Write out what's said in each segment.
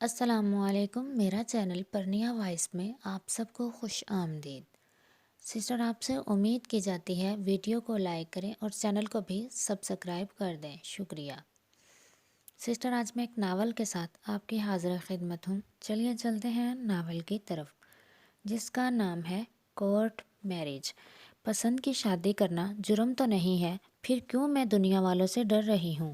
السلام علیکم، میرا چینل پرنیا وائس میں آپ سب کو خوش آمدید۔ سسٹر، آپ سے امید کی جاتی ہے ویڈیو کو لائک کریں اور چینل کو بھی سبسکرائب کر دیں، شکریہ۔ سسٹر، آج میں ایک ناول کے ساتھ آپ کی حاضر خدمت ہوں۔ چلیے چلتے ہیں ناول کی طرف، جس کا نام ہے کورٹ میرج۔ پسند کی شادی کرنا جرم تو نہیں ہے، پھر کیوں میں دنیا والوں سے ڈر رہی ہوں؟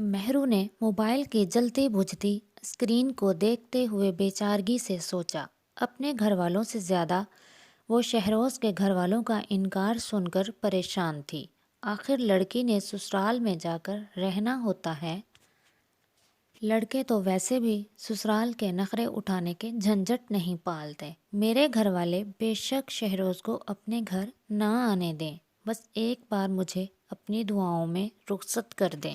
مہرو نے موبائل کی جلتی بجھتی اسکرین کو دیکھتے ہوئے بے چارگی سے سوچا۔ اپنے گھر والوں سے زیادہ وہ شہروز کے گھر والوں کا انکار سن کر پریشان تھی۔ آخر لڑکی نے سسرال میں جا کر رہنا ہوتا ہے۔ لڑکے تو ویسے بھی سسرال کے نخرے اٹھانے کے جھنجھٹ نہیں پالتے۔ میرے گھر والے بے شک شہروز کو اپنے گھر نہ آنے دیں، بس ایک بار مجھے اپنی دعاؤں میں رخصت کر دیں۔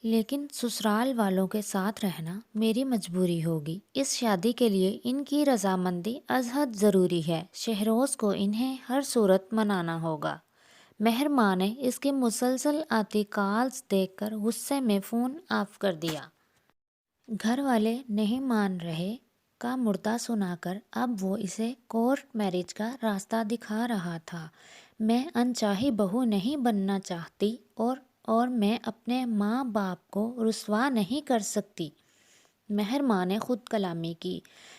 لیکن سسرال والوں کے ساتھ رہنا میری مجبوری ہوگی۔ اس شادی کے لیے ان کی رضامندی از حد ضروری ہے۔ شہروز کو انہیں ہر صورت منانا ہوگا۔ مہر ماں نے اس کی مسلسل آتی کالز دیکھ کر غصے میں فون آف کر دیا۔ گھر والے نہیں مان رہے کا مردہ سنا کر اب وہ اسے کورٹ میرج کا راستہ دکھا رہا تھا۔ میں انچاہی بہو نہیں بننا چاہتی اور میں اپنے ماں باپ کو رسوا نہیں کر سکتی۔ مہر ماں نے خود کلامی کی۔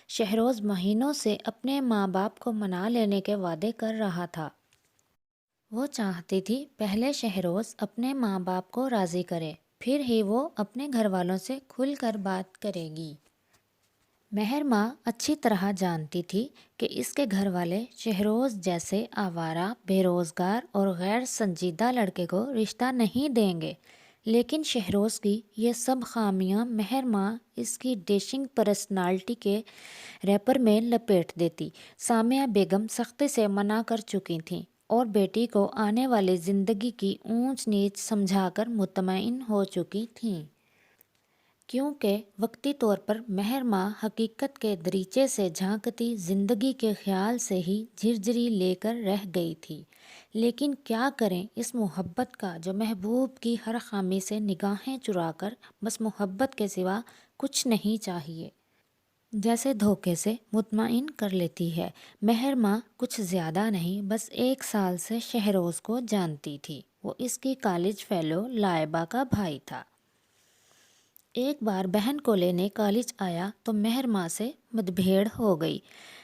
شہروز مہینوں سے اپنے ماں باپ کو منا لینے کے وعدے کر رہا تھا۔ وہ چاہتی تھی پہلے شہروز اپنے ماں باپ کو راضی کرے، پھر ہی وہ اپنے گھر والوں سے کھل کر بات کرے گی۔ مہر ماں اچھی طرح جانتی تھی کہ اس کے گھر والے شہروز جیسے آوارہ، بے روزگار اور غیر سنجیدہ لڑکے کو رشتہ نہیں دیں گے، لیکن شہروز کی یہ سب خامیاں مہر ماں اس کی ڈیشنگ پرسنالٹی کے ریپر میں لپیٹ دیتی۔ سامیہ بیگم سختی سے منع کر چکی تھیں اور بیٹی کو آنے والی زندگی کی اونچ نیچ سمجھا کر مطمئن ہو چکی تھیں، کیونکہ وقتی طور پر مہر ماں حقیقت کے دریچے سے جھانکتی زندگی کے خیال سے ہی جھرجھری لے کر رہ گئی تھی۔ لیکن کیا کریں اس محبت کا جو محبوب کی ہر خامی سے نگاہیں چرا کر بس محبت کے سوا کچھ نہیں چاہیے جیسے دھوکے سے مطمئن کر لیتی ہے۔ مہر ماں کچھ زیادہ نہیں، بس 1 سال سے شہروز کو جانتی تھی۔ وہ اس کی کالج فیلو لائبہ کا بھائی تھا۔ ایک بار بہن کو لینے کالج آیا تو مہر ماں سے مدبھیڑ ہو گئی۔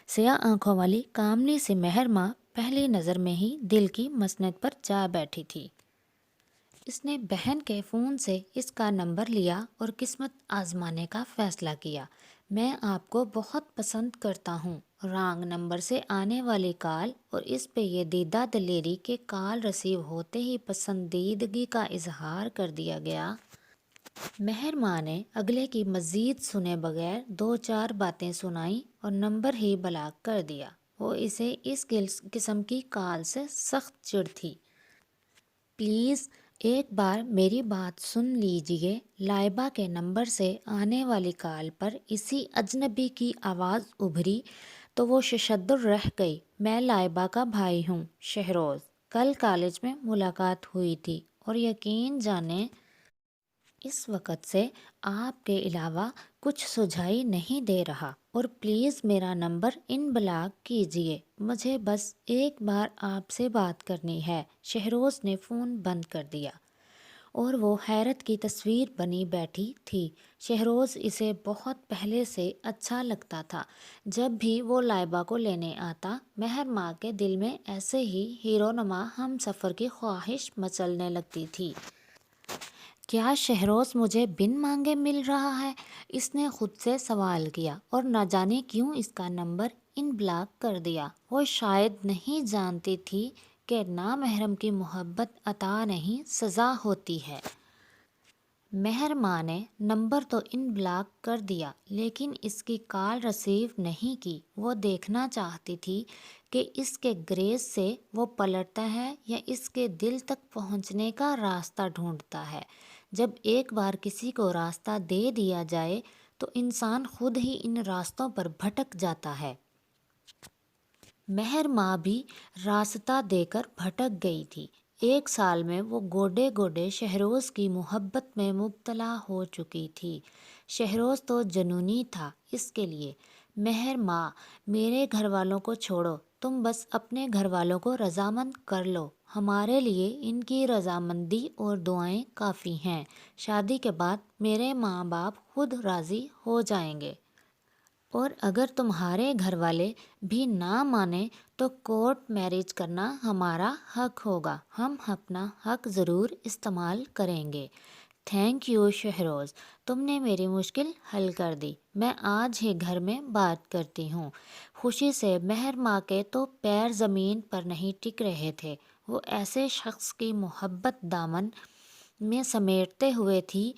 سیاہ آنکھوں والی کامنی سی مہر ماں پہلی نظر میں ہی دل کی مسند پر جا بیٹھی تھی۔ اس نے بہن کے فون سے اس کا نمبر لیا اور قسمت آزمانے کا فیصلہ کیا۔ میں آپ کو بہت پسند کرتا ہوں۔ رانگ نمبر سے آنے والی کال اور اس پہ یہ دیدہ دلیری کہ کال ریسیو ہوتے ہی پسندیدگی کا اظہار کر دیا گیا۔ مہر ماں نے اگلے کی مزید سنے بغیر 2-4 باتیں سنائیں اور نمبر ہی بلاک کر دیا۔ وہ اسے اس قسم کی کال سے سخت چڑ تھی۔ پلیز ایک بار میری بات سن لیجئے۔ لائبہ کے نمبر سے آنے والی کال پر اسی اجنبی کی آواز ابھری تو وہ ششدر رہ گئی۔ میں لائبہ کا بھائی ہوں، شہروز۔ کل کالج میں ملاقات ہوئی تھی اور یقین جانیں اس وقت سے آپ کے علاوہ کچھ سجھائی نہیں دے رہا، اور پلیز میرا نمبر ان بلاک کیجئے۔ مجھے بس ایک بار آپ سے بات کرنی ہے۔ شہروز نے فون بند کر دیا اور وہ حیرت کی تصویر بنی بیٹھی تھی۔ شہروز اسے بہت پہلے سے اچھا لگتا تھا۔ جب بھی وہ لائبہ کو لینے آتا، مہر ماں کے دل میں ایسے ہی ہیرونما ہم سفر کی خواہش مچلنے لگتی تھی۔ کیا شہروز مجھے بن مانگے مل رہا ہے؟ اس نے خود سے سوال کیا اور نہ جانے کیوں اس کا نمبر ان بلاک کر دیا۔ وہ شاید نہیں جانتی تھی کہ نامحرم کی محبت عطا نہیں سزا ہوتی ہے۔ مہر ماں نے نمبر تو ان بلاک کر دیا لیکن اس کی کال ریسیو نہیں کی۔ وہ دیکھنا چاہتی تھی کہ اس کے گریز سے وہ پلٹتا ہے یا اس کے دل تک پہنچنے کا راستہ ڈھونڈتا ہے۔ جب ایک بار کسی کو راستہ دے دیا جائے تو انسان خود ہی ان راستوں پر بھٹک جاتا ہے۔ مہر ماں بھی راستہ دے کر بھٹک گئی تھی۔ 1 سال میں وہ گوڈے گوڈے شہروز کی محبت میں مبتلا ہو چکی تھی۔ شہروز تو جنونی تھا اس کے لیے۔ مہر ماں، میرے گھر والوں کو چھوڑو، تم بس اپنے گھر والوں کو رضامند کر لو، ہمارے لیے ان کی رضامندی اور دعائیں کافی ہیں۔ شادی کے بعد میرے ماں باپ خود راضی ہو جائیں گے۔ اور اگر تمہارے گھر والے بھی نہ مانیں تو کورٹ میرج کرنا ہمارا حق ہوگا، ہم اپنا حق ضرور استعمال کریں گے۔ تھینک یو شہروز، تم نے میری مشکل حل کر دی، میں آج ہی گھر میں بات کرتی ہوں۔ خوشی سے مہر ماں کے تو پیر زمین پر نہیں ٹک رہے تھے۔ وہ ایسے شخص کی محبت دامن میں سمیٹتے ہوئے تھی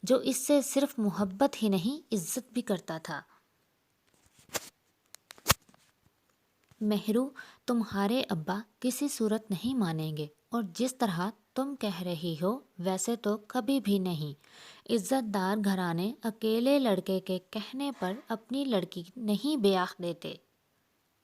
جو اس سے صرف محبت ہی نہیں عزت بھی کرتا تھا۔ مہرو، تمہارے ابا کسی صورت نہیں مانیں گے، اور جس طرح تم کہہ رہی ہو ویسے تو کبھی بھی نہیں۔ عزت دار گھرانے اکیلے لڑکے کے کہنے پر اپنی لڑکی نہیں بیاہ دیتے۔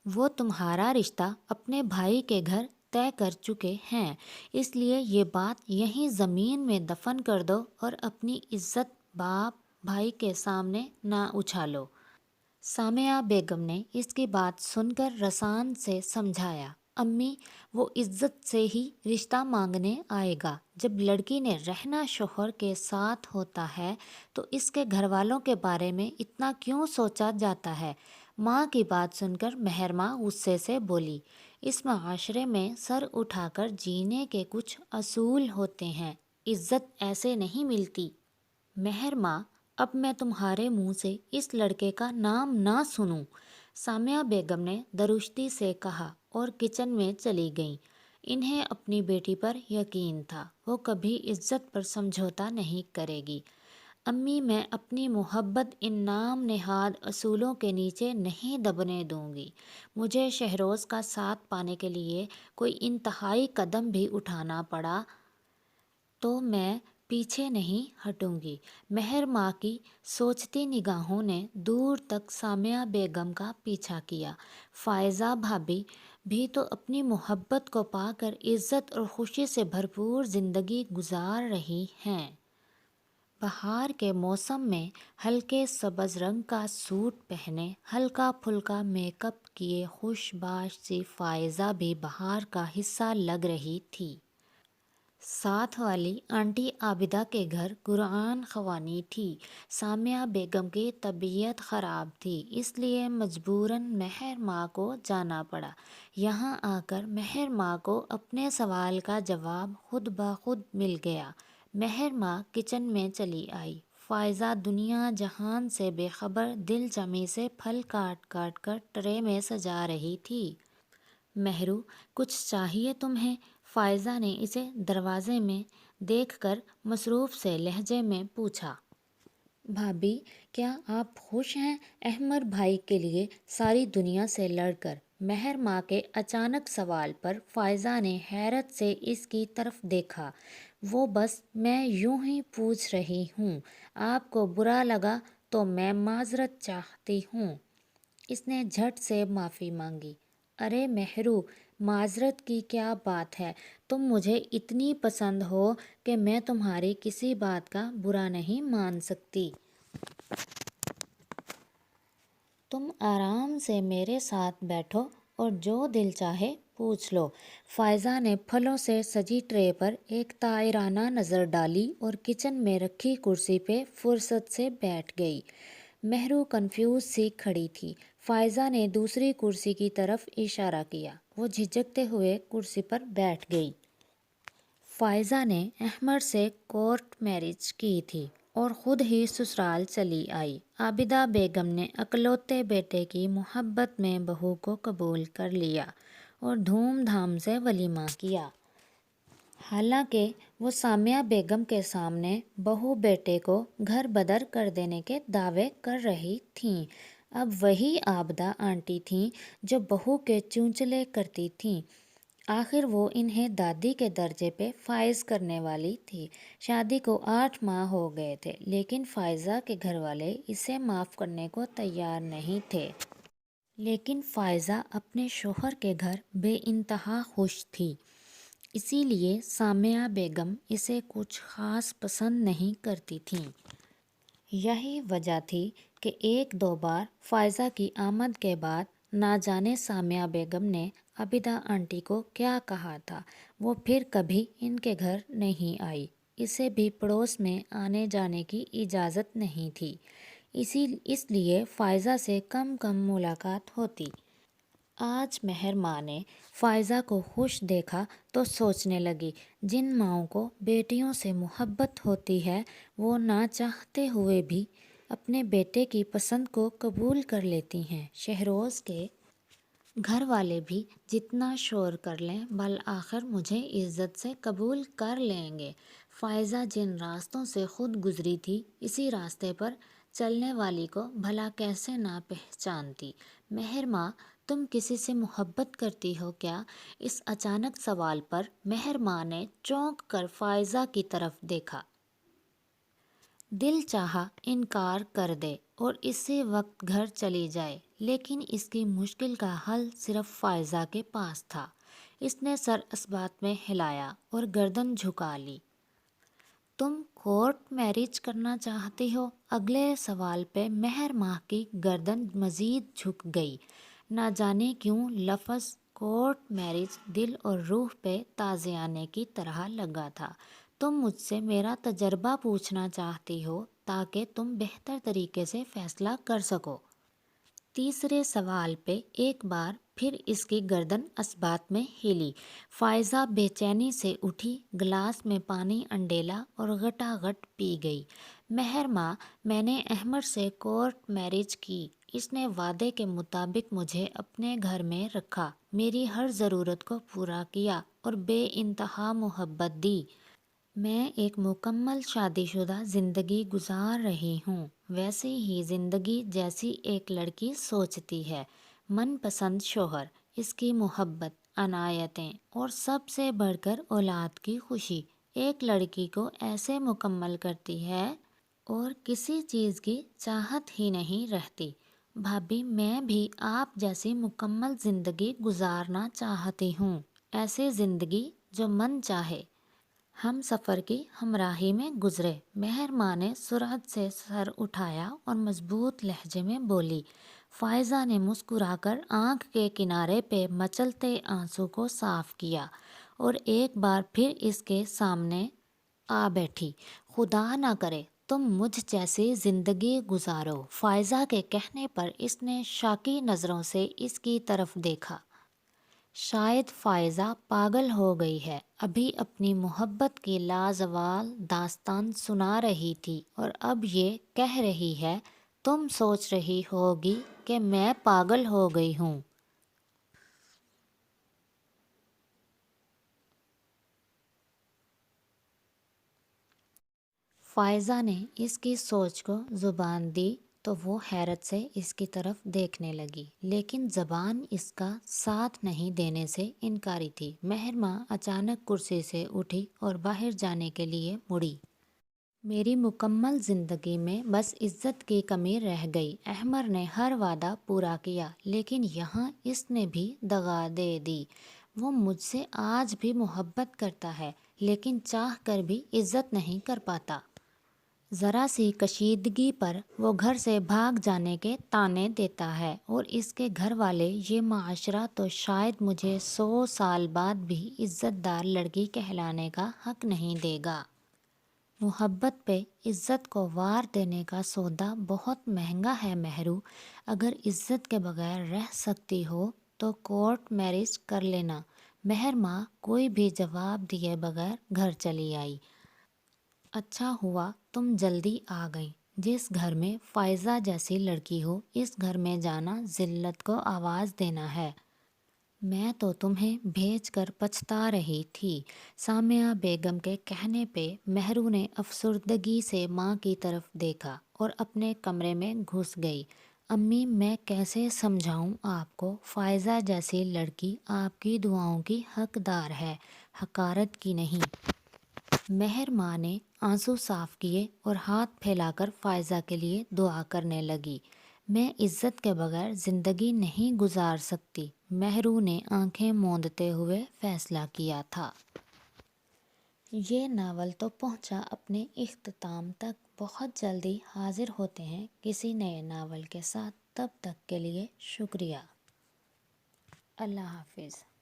وہ تمہارا رشتہ اپنے بھائی کے گھر طے کر چکے ہیں، اس لیے یہ بات یہیں زمین میں دفن کر دو اور اپنی عزت باپ بھائی کے سامنے نہ اچھالو۔ سامعہ بیگم نے اس کی بات سن کر رسان سے سمجھایا، امی، وہ عزت سے ہی رشتہ مانگنے آئے گا۔ جب لڑکی نے رہنا شوہر کے ساتھ ہوتا ہے تو اس کے گھر والوں کے بارے میں اتنا کیوں سوچا جاتا ہے؟ ماں کی بات سن کر مہر ماں غصے سے بولی، اس معاشرے میں سر اٹھا کر جینے کے کچھ اصول ہوتے ہیں، عزت ایسے نہیں ملتی۔ مہر ماں، اب میں تمہارے منہ سے اس لڑکے کا نام نہ سنوں، سامعہ بیگم نے درشتی سے کہا اور کچن میں چلی گئیں۔ انہیں اپنی بیٹی پر یقین تھا، وہ کبھی عزت پر سمجھوتا نہیں کرے گی۔ امی، میں اپنی محبت ان نام نہاد اصولوں کے نیچے نہیں دبنے دوں گی۔ مجھے شہروز کا ساتھ پانے کے لیے کوئی انتہائی قدم بھی اٹھانا پڑا تو میں پیچھے نہیں ہٹوں گی۔ مہر ماں کی سوچتی نگاہوں نے دور تک سامعہ بیگم کا پیچھا کیا۔ فائزہ بھابھی بھی تو اپنی محبت کو پا کر عزت اور خوشی سے بھرپور زندگی گزار رہی ہیں۔ بہار کے موسم میں ہلکے سبز رنگ کا سوٹ پہنے، ہلکا پھلکا میک اپ کیے خوش باش سی فائزہ بھی بہار کا حصہ لگ رہی تھی۔ ساتھ والی آنٹی عابدہ کے گھر قرآن خوانی تھی۔ سامعہ بیگم کی طبیعت خراب تھی، اس لیے مجبوراً مہر ماں کو جانا پڑا۔ یہاں آ کر مہر ماں کو اپنے سوال کا جواب خود بخود مل گیا۔ مہر ماں کچن میں چلی آئی۔ فائزہ دنیا جہان سے بے خبر دل جمی سے پھل کاٹ کاٹ کر ٹرے میں سجا رہی تھی۔ مہرو، کچھ چاہیے تمہیں؟ فائزہ نے اسے دروازے میں دیکھ کر مصروف سے لہجے میں پوچھا۔ بھابھی، کیا آپ خوش ہیں احمر بھائی کے لیے ساری دنیا سے لڑ کر؟ مہر ماں کے اچانک سوال پر فائزہ نے حیرت سے اس کی طرف دیکھا۔ وہ بس میں یوں ہی پوچھ رہی ہوں، آپ کو برا لگا تو میں معذرت چاہتی ہوں۔ اس نے جھٹ سے معافی مانگی۔ ارے مہرو، معذرت کی کیا بات ہے، تم مجھے اتنی پسند ہو کہ میں تمہاری کسی بات کا برا نہیں مان سکتی۔ تم آرام سے میرے ساتھ بیٹھو اور جو دل چاہے پوچھ لو۔ فائزہ نے پھلوں سے سجی ٹرے پر ایک طائرانہ نظر ڈالی اور کچن میں رکھی کرسی پہ فرصت سے بیٹھ گئی۔ مہرو کنفیوز سی کھڑی تھی۔ فائزہ نے دوسری کرسی کی طرف اشارہ کیا، وہ جھجکتے ہوئے کرسی پر بیٹھ گئی۔ فائزہ نے احمر سے کورٹ میرج کی تھی اور خود ہی سسرال چلی آئی۔ عابدہ بیگم نے اکلوتے بیٹے کی محبت میں بہو کو قبول کر لیا اور دھوم دھام سے ولیمہ کیا۔ حالانکہ وہ سامعہ بیگم کے سامنے بہو بیٹے کو گھر بدر کر دینے کے دعوے کر رہی تھیں، اب وہی عابدہ آنٹی تھیں جو بہو کے چونچلے کرتی تھیں۔ آخر وہ انہیں دادی کے درجے پہ فائز کرنے والی تھی۔ شادی کو 8 ماہ ہو گئے تھے، لیکن فائزہ کے گھر والے اسے معاف کرنے کو تیار نہیں تھے۔ لیکن فائزہ اپنے شوہر کے گھر بے انتہا خوش تھی۔ اسی لیے سامیہ بیگم اسے کچھ خاص پسند نہیں کرتی تھیں۔ یہی وجہ تھی کہ ایک دو بار فائزہ کی آمد کے بعد نہ جانے سامیہ بیگم نے عابدہ آنٹی کو کیا کہا تھا، وہ پھر کبھی ان کے گھر نہیں آئی۔ اسے بھی پڑوس میں آنے جانے کی اجازت نہیں تھی، اس لیے فائزہ سے کم ملاقات ہوتی۔ آج مہر ماں نے فائزہ کو خوش دیکھا تو سوچنے لگی، جن ماؤں کو بیٹیوں سے محبت ہوتی ہے وہ نہ چاہتے ہوئے بھی اپنے بیٹے کی پسند کو قبول کر لیتی ہیں۔ شہروز کے گھر والے بھی جتنا شور کر لیں بالآخر مجھے عزت سے قبول کر لیں گے۔ فائزہ جن راستوں سے خود گزری تھی اسی راستے پر چلنے والی کو بھلا کیسے نہ پہچانتی۔ مہر ماں، تم کسی سے محبت کرتی ہو کیا؟ اس اچانک سوال پر مہر ماں نے چونک کر فائزہ کی طرف دیکھا۔ دل چاہا انکار کر دے اور اسی وقت گھر چلی جائے، لیکن اس کی مشکل کا حل صرف فائزہ کے پاس تھا۔ اس نے سر اس بات میں ہلایا اور گردن جھکا لی۔ تم کورٹ میرج کرنا چاہتی ہو؟ اگلے سوال پہ مہر ماہ کی گردن مزید جھک گئی۔ نہ جانے کیوں لفظ کورٹ میرج دل اور روح پہ تازیانے کی طرح لگا تھا۔ تم مجھ سے میرا تجربہ پوچھنا چاہتی ہو تاکہ تم بہتر طریقے سے فیصلہ کر سکو۔ تیسرے سوال پہ ایک بار پھر اس کی گردن اس بات میں ہلی۔ فائزہ بے چینی سے اٹھی، گلاس میں پانی انڈیلا اور گھٹا گھٹ پی گئی۔ مہر ماں، میں نے احمد سے کورٹ میرج کی۔ اس نے وعدے کے مطابق مجھے اپنے گھر میں رکھا، میری ہر ضرورت کو پورا کیا اور بے انتہا محبت دی۔ میں ایک مکمل شادی شدہ زندگی گزار رہی ہوں، ویسی ہی زندگی جیسی ایک لڑکی سوچتی ہے۔ من پسند شوہر، اس کی محبت، عنایتیں اور سب سے بڑھ کر اولاد کی خوشی ایک لڑکی کو ایسے مکمل کرتی ہے اور کسی چیز کی چاہت ہی نہیں رہتی۔ بھابھی، میں بھی آپ جیسی مکمل زندگی گزارنا چاہتی ہوں، ایسی زندگی جو من چاہے۔ ہم سفر کی ہمراہی میں گزرے۔ مہر ماں نے سرعت سے سر اٹھایا اور مضبوط لہجے میں بولی۔ فائزہ نے مسکرا کر آنکھ کے کنارے پہ مچلتے آنسو کو صاف کیا اور ایک بار پھر اس کے سامنے آ بیٹھی۔ خدا نہ کرے تم مجھ جیسی زندگی گزارو۔ فائزہ کے کہنے پر اس نے شاکی نظروں سے اس کی طرف دیکھا۔ شاید فائزہ پاگل ہو گئی ہے، ابھی اپنی محبت کی لازوال داستان سنا رہی تھی اور اب یہ کہہ رہی ہے، تم سوچ رہی ہوگی کہ میں پاگل ہو گئی ہوں۔ فائزہ نے اس کی سوچ کو زبان دی تو وہ حیرت سے اس کی طرف دیکھنے لگی، لیکن زبان اس کا ساتھ نہیں دینے سے انکاری تھی۔ مہر ماں اچانک کرسی سے اٹھی اور باہر جانے کے لیے مڑی۔ میری مکمل زندگی میں بس عزت کی کمی رہ گئی۔ احمد نے ہر وعدہ پورا کیا، لیکن یہاں اس نے بھی دغا دے دی۔ وہ مجھ سے آج بھی محبت کرتا ہے، لیکن چاہ کر بھی عزت نہیں کر پاتا۔ ذرا سی کشیدگی پر وہ گھر سے بھاگ جانے کے طعنے دیتا ہے اور اس کے گھر والے، یہ معاشرہ تو شاید مجھے 100 سال بعد بھی عزت دار لڑکی کہلانے کا حق نہیں دے گا۔ محبت پہ عزت کو وار دینے کا سودا بہت مہنگا ہے مہرو۔ اگر عزت کے بغیر رہ سکتی ہو تو کورٹ میرج کر لینا۔ مہر ماں کوئی بھی جواب دیے بغیر گھر چلی آئی۔ اچھا ہوا تم جلدی آ گئیں۔ جس گھر میں فائزہ جیسی لڑکی ہو، اس گھر میں جانا ذلت کو آواز دینا ہے۔ میں تو تمہیں بھیج کر پچھتا رہی تھی۔ سامیہ بیگم کے کہنے پہ مہرو نے افسردگی سے ماں کی طرف دیکھا اور اپنے کمرے میں گھس گئی۔ امی، میں کیسے سمجھاؤں آپ کو، فائزہ جیسی لڑکی آپ کی دعاؤں کی حقدار ہے، حقارت کی نہیں۔ مہر ماں نے آنسو صاف کیے اور ہاتھ پھیلا کر فائزہ کے لیے دعا کرنے لگی۔ میں عزت کے بغیر زندگی نہیں گزار سکتی، مہرو نے آنکھیں موندتے ہوئے فیصلہ کیا تھا۔ یہ ناول تو پہنچا اپنے اختتام تک، بہت جلدی حاضر ہوتے ہیں کسی نئے ناول کے ساتھ، تب تک کے لیے شکریہ۔ اللہ حافظ۔